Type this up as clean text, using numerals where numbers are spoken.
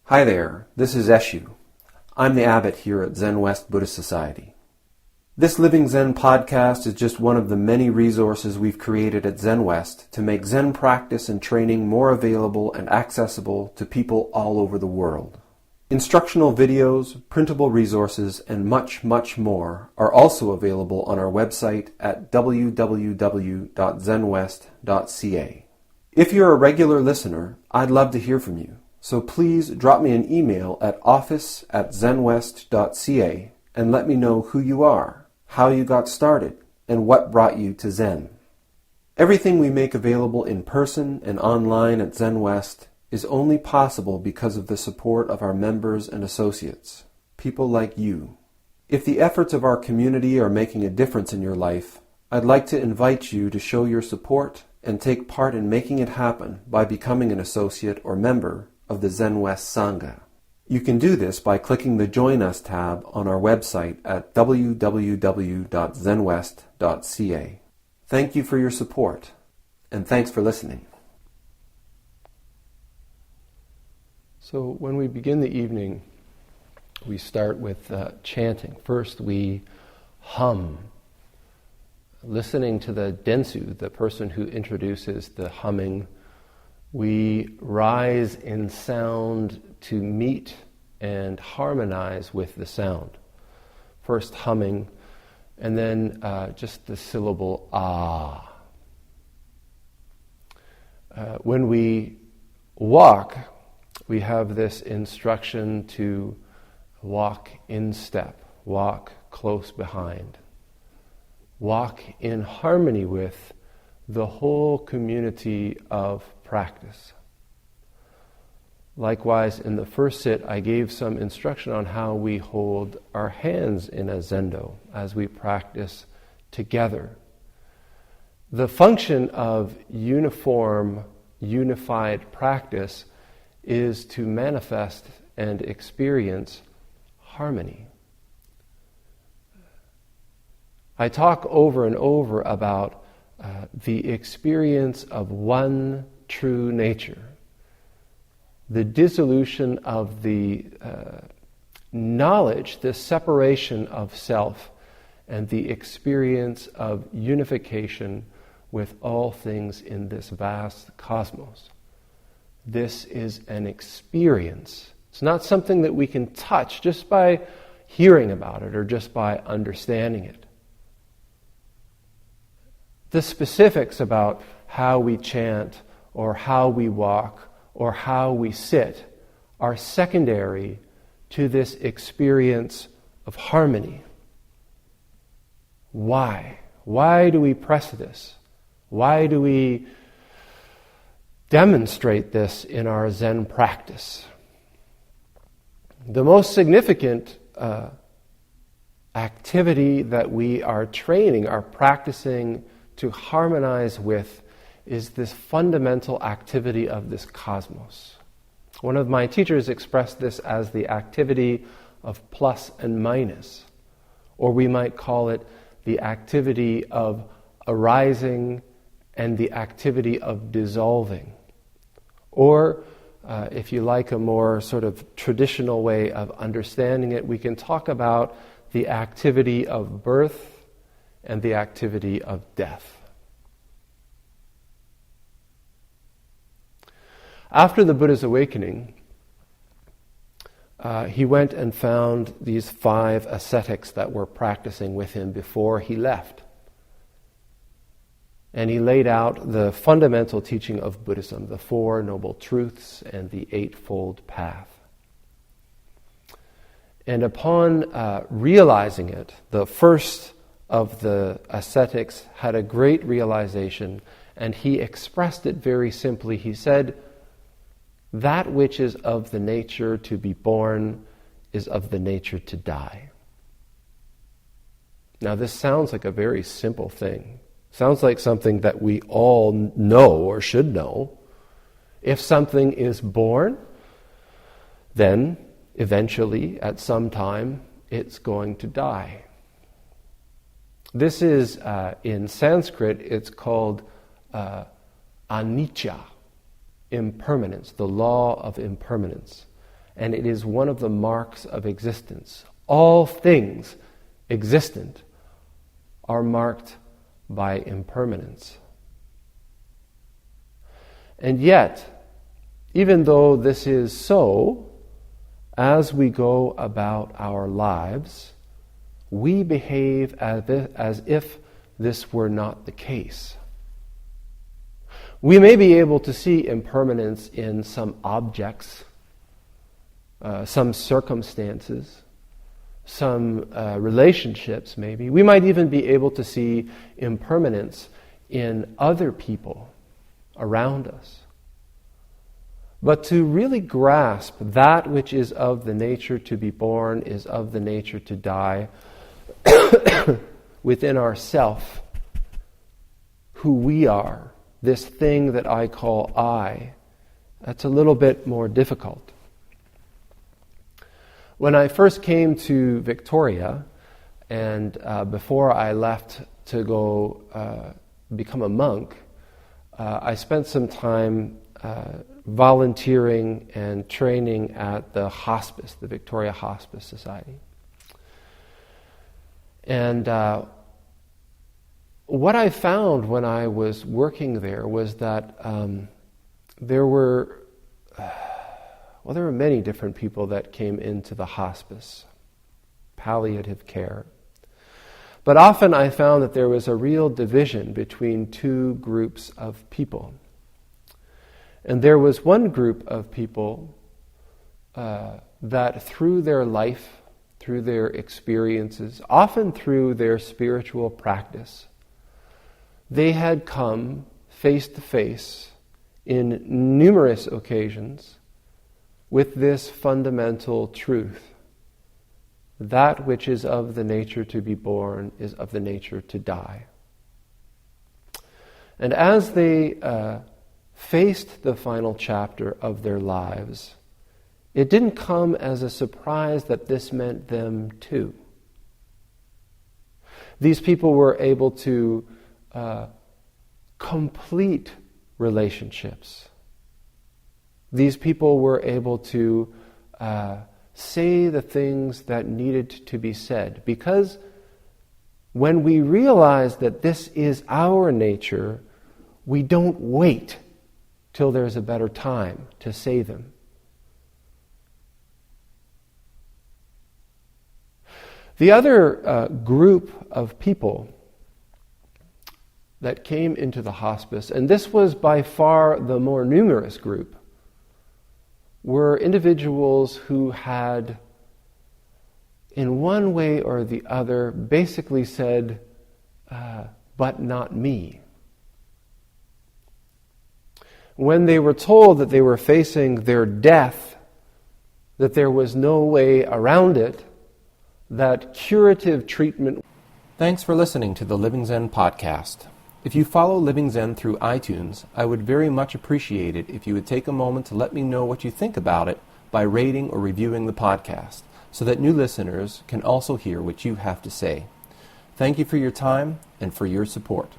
Hi there, this is Eshu. I'm the abbot here at Zenwest Buddhist Society. This Living Zen-podcast is just one of the many resources we've created at Zenwest to make Zen practice and training more available and accessible to people all over the world. Instructional videos, printable resources, and much, much more are also available on our website at www.zenwest.ca. If you're a regular listener, I'd love to hear from you. So please drop me an email at office@zenwest.ca and let me know who you are, how you got started, and what brought you to Zen. Everything we make available in person and online at Zenwest is only possible because of the support of our members and associates, people like you. If the efforts of our community are making a difference in your life, I'd like to invite you to show your support and take part in making it happen by becoming an associate or member of the Zenwest Sangha. You can do this by clicking the Join Us tab on our website at www.zenwest.ca. Thank you for your support, and thanks for listening. So when we begin the evening, we start with chanting. First we hum, listening to the densu, the person who introduces the humming. We rise in sound to meet and harmonize with the sound. First humming, and then just the syllable ah. When we walk, we have this instruction to walk in step, walk close behind, walk in harmony with the whole community of practice. Likewise, in the first sit, I gave some instruction on how we hold our hands in a zendo as we practice together. The function of uniform, unified practice is to manifest and experience harmony. I talk over and over about the experience of one true nature, the dissolution of the knowledge, the separation of self, and the experience of unification with all things in this vast cosmos. This is an experience. It's not something that we can touch just by hearing about it or just by understanding it. The specifics about how we chant or how we walk or how we sit are secondary to this experience of harmony. Why? Why do we press this? Why do we demonstrate this in our Zen practice? The most significant activity that we are training, are practicing to harmonize with, is this fundamental activity of this cosmos. One of my teachers expressed this as the activity of plus and minus, or we might call it the activity of arising and the activity of dissolving. Or, if you like a more sort of traditional way of understanding it, we can talk about the activity of birth and the activity of death. After the Buddha's awakening, he went and found these 5 ascetics that were practicing with him before he left. And he laid out the fundamental teaching of Buddhism, the 4 Noble Truths and the Eightfold Path. And upon realizing it, the first of the ascetics had a great realization, and he expressed it very simply. He said, "That which is of the nature to be born is of the nature to die." Now this sounds like a very simple thing. Sounds like something that we all know or should know. If something is born, then eventually, at some time, it's going to die. This is, in Sanskrit, it's called anicca, impermanence, the law of impermanence. and it is one of the marks of existence. All things existent are marked by impermanence. And yet, even though this is so, as we go about our lives, we behave as if this were not the case. We may be able to see impermanence in some objects, some circumstances, some relationships maybe. We might even be able to see impermanence in other people around us. But to really grasp that which is of the nature to be born is of the nature to die within ourself, who we are, this thing that I call I, that's a little bit more difficult. When I first came to Victoria, and before I left to go become a monk, I spent some time volunteering and training at the hospice, the Victoria Hospice Society. And what I found when I was working there was that there were many different people that came into the hospice, palliative care. But often I found that there was a real division between two groups of people. And there was one group of people that through their life, through their experiences, often through their spiritual practice, they had come face to face in numerous occasions with this fundamental truth. That which is of the nature to be born is of the nature to die. And as they faced the final chapter of their lives, it didn't come as a surprise that this meant them too. These people were able to complete relationships. These people were able to say the things that needed to be said, because when we realize that this is our nature, we don't wait till there's a better time to say them. The other group of people that came into the hospice, and this was by far the more numerous group, were individuals who had, in one way or the other, basically said, but not me. When they were told that they were facing their death, that there was no way around it, that curative treatment. Thanks for listening to the Living Zen podcast. If you follow Living Zen through iTunes, I would very much appreciate it if you would take a moment to let me know what you think about it by rating or reviewing the podcast, so that new listeners can also hear what you have to say. Thank you for your time and for your support.